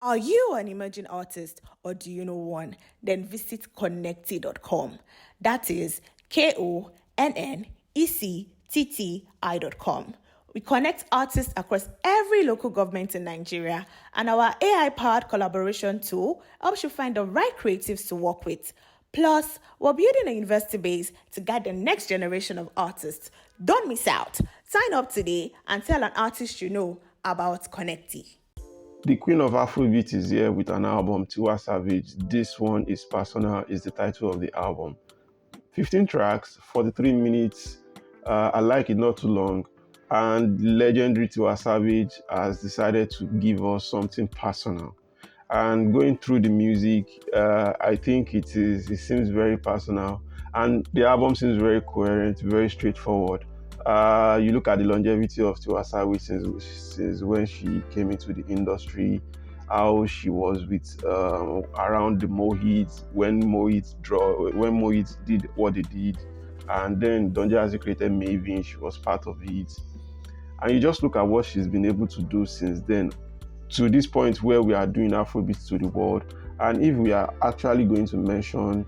Are you an emerging artist or do you know one? Then visit connecti.com. That is KONNECTTI.com. We connect artists across every local government in Nigeria, and our AI-powered collaboration tool helps you find the right creatives to work with. Plus, we're building a university base to guide the next generation of artists. Don't miss out. Sign up today and tell an artist you know about Connecti. The Queen of Afrobeat is here with an album, Tiwa Savage. This one is Personal, is the title of the album. 15 tracks, 43 minutes. I like it, not too long. And legendary Tiwa Savage has decided to give us something personal. And going through the music, I think it seems very personal. And the album seems very coherent, very straightforward. You look at the longevity of Tiwa Savage since when she came into the industry, how she was with around the Mohits, when Mohits did what they did, and then Don Jazzy created Maven, she was part of it. And you just look at what she's been able to do since then, to this point where we are doing Afrobeat to the world. And if we are actually going to mention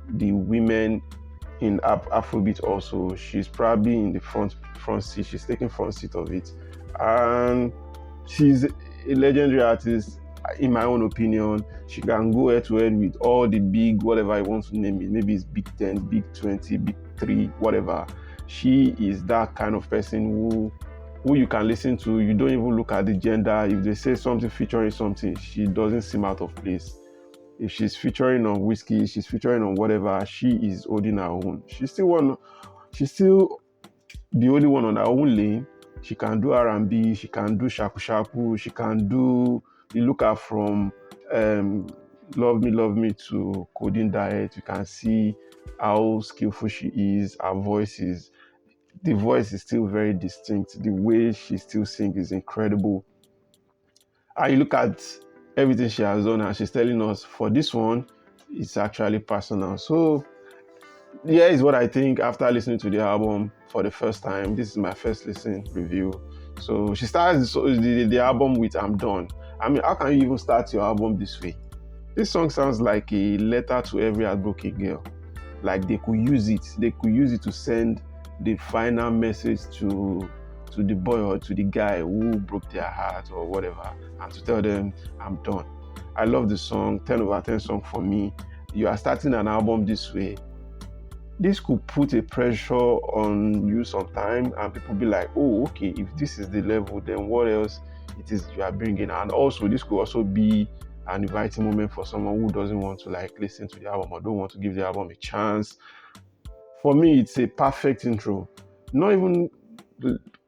the women in Afrobeat also, she's probably in the front seat. She's taking front seat of it, and she's a legendary artist. In my own opinion, she can go head to head with all the big, whatever I want to name it. Maybe it's Big 10, Big 20, Big 3, whatever. She is that kind of person who you can listen to. You don't even look at the gender. If they say something featuring something, she doesn't seem out of place. If she's featuring on whiskey, she's featuring on whatever, she is holding her own. She's still the only one on her own lane. She can do R&B, she can do shaku shaku, she can do, you look at from Love Me to Coding Diet, you can see how skillful she is. Her the voice is still very distinct. The way she still sings is incredible. And you look at everything she has done, and she's telling us for this one, it's actually personal. So here is what I think after listening to the album for the first time. This is my first listen review. So she starts the album with "I'm Done." I mean, how can you even start your album this way? This song sounds like a letter to every heartbroken girl. Like they could use it to send the final message to the boy or to the guy who broke their heart or whatever, and to tell them, I'm done. I love the song, 10 over 10 song for me. You are starting an album this way. This could put a pressure on you sometime, and people be like, oh, okay, if this is the level, then what else it is you are bringing? And also, this could also be an inviting moment for someone who doesn't want to like listen to the album or don't want to give the album a chance. For me, it's a perfect intro. Not even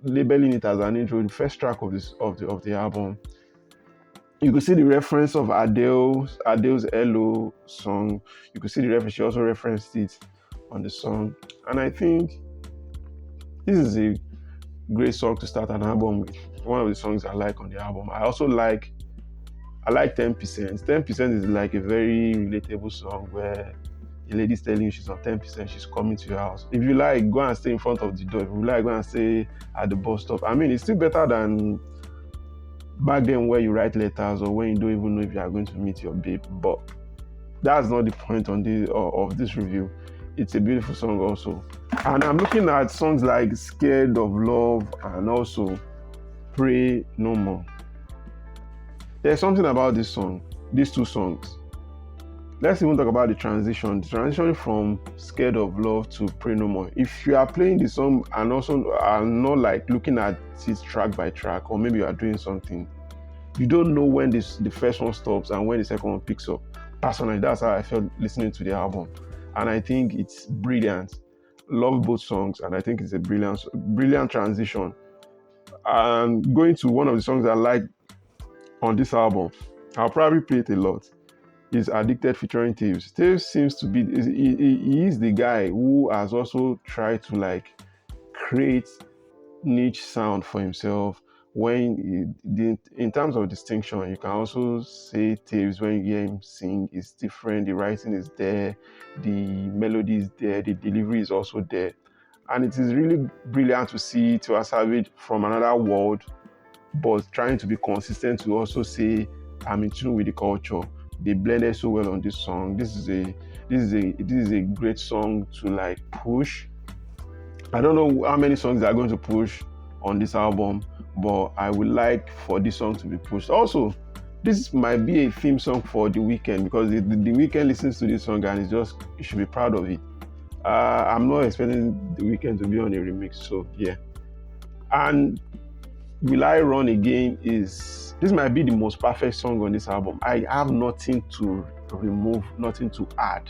labeling it as an intro. The first track of the album, you could see the reference of Adele's Hello song. You could see the reference. She also referenced it on the song, and I think this is a great song to start an album with. One of the songs I like on the album. I like 10%. 10% is like a very relatable song where the lady's telling you she's on 10%, she's coming to your house. If you like, go and stay in front of the door. If you like, go and stay at the bus stop. I mean, it's still better than back then where you write letters or when you don't even know if you are going to meet your babe. But that's not the point of this review. It's a beautiful song also. And I'm looking at songs like Scared of Love and also Pray No More. There's something about this song, these two songs. Let's even talk about the transition from Scared of Love to Pray No More. If you are playing the song and also are not like looking at it track by track, or maybe you are doing something, you don't know when the first one stops and when the second one picks up. Personally, that's how I felt listening to the album. And I think it's brilliant. Love both songs, and I think it's a brilliant transition. And going to one of the songs I like on this album, I'll probably play it a lot, is Addicted featuring Taves. Taves seems to be, he is the guy who has also tried to like create niche sound for himself. In terms of distinction, you can also say Taves, when you hear him sing, is different. The writing is there, the melody is there, the delivery is also there. And it is really brilliant to see Tiwa Savage from another world, but trying to be consistent to also say, I'm in tune with the culture. They blended so well on this song. This is a great song to like push. I don't know how many songs they are going to push on this album, but I would like for this song to be pushed. Also, this might be a theme song for The Weeknd, because the Weeknd listens to this song and it's just, you should be proud of it. I'm not expecting The Weeknd to be on a remix, so yeah. And Will I Run Again this might be the most perfect song on this album. I have nothing to remove, nothing to add.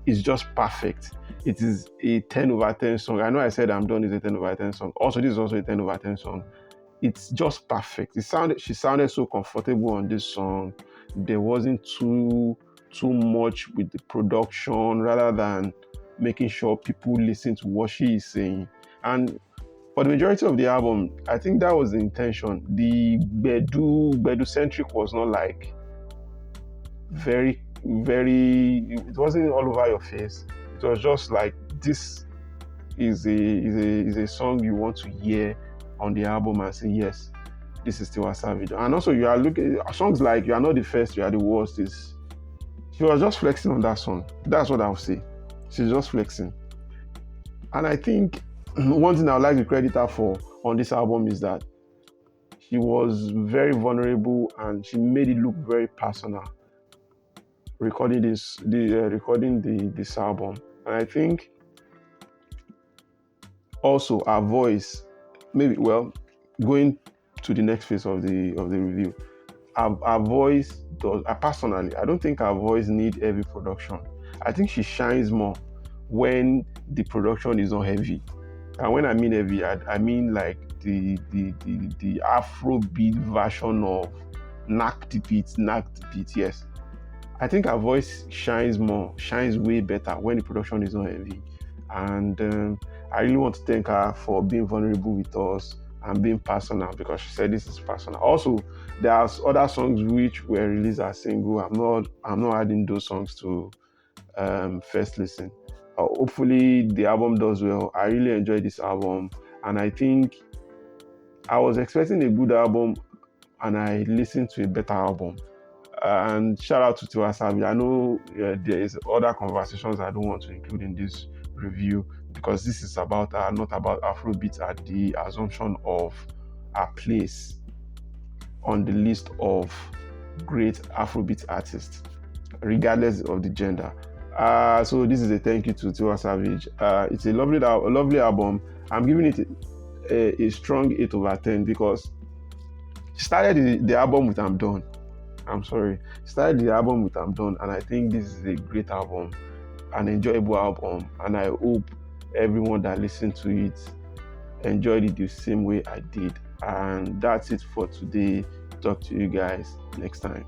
It's just perfect. It is a 10 over 10 song. I know I said I'm Done is a 10 over 10 song. Also, this is also a 10 over 10 song. It's just perfect. She sounded so comfortable on this song. There wasn't too much with the production, rather than making sure people listen to what she is saying. And for the majority of the album, I think that was the intention. The Bedu centric was not like very, it wasn't all over your face. It was just like, this is a song you want to hear on the album and say, yes, this is Tiwa Savage. And also, you are looking at songs like You Are Not the First, You Are the Worst. She was just flexing on that song. That's what I'll say. She's just flexing. And I think one thing I would like to credit her for on this album is that she was very vulnerable and she made it look very personal recording this album. And I think also her voice, going to the next phase of the review, her voice does. Personally, I don't think her voice needs heavy production. I think she shines more when the production is not heavy. And when I mean heavy, I mean like the Afrobeat version of Knack the Beat. Yes, I think her voice shines way better when the production is not heavy. And I really want to thank her for being vulnerable with us and being personal, because she said this is personal. Also, there are other songs which were released as single. I'm not adding those songs to first listen. Hopefully the album does well. I really enjoyed this album, and I think I was expecting a good album and I listened to a better album. And shout out to Tiwa Savage. I know there is other conversations I don't want to include in this review, because this is about her, not about Afrobeat, at the assumption of her place on the list of great Afrobeat artists, regardless of the gender. So this is a thank you to Tiwa Savage. It's a lovely album. I'm giving it a strong 8 over 10, because she started the album with I'm Done. I'm sorry. She started the album with I'm Done, and I think this is a great album, an enjoyable album, and I hope everyone that listened to it enjoyed it the same way I did. And that's it for today. Talk to you guys next time.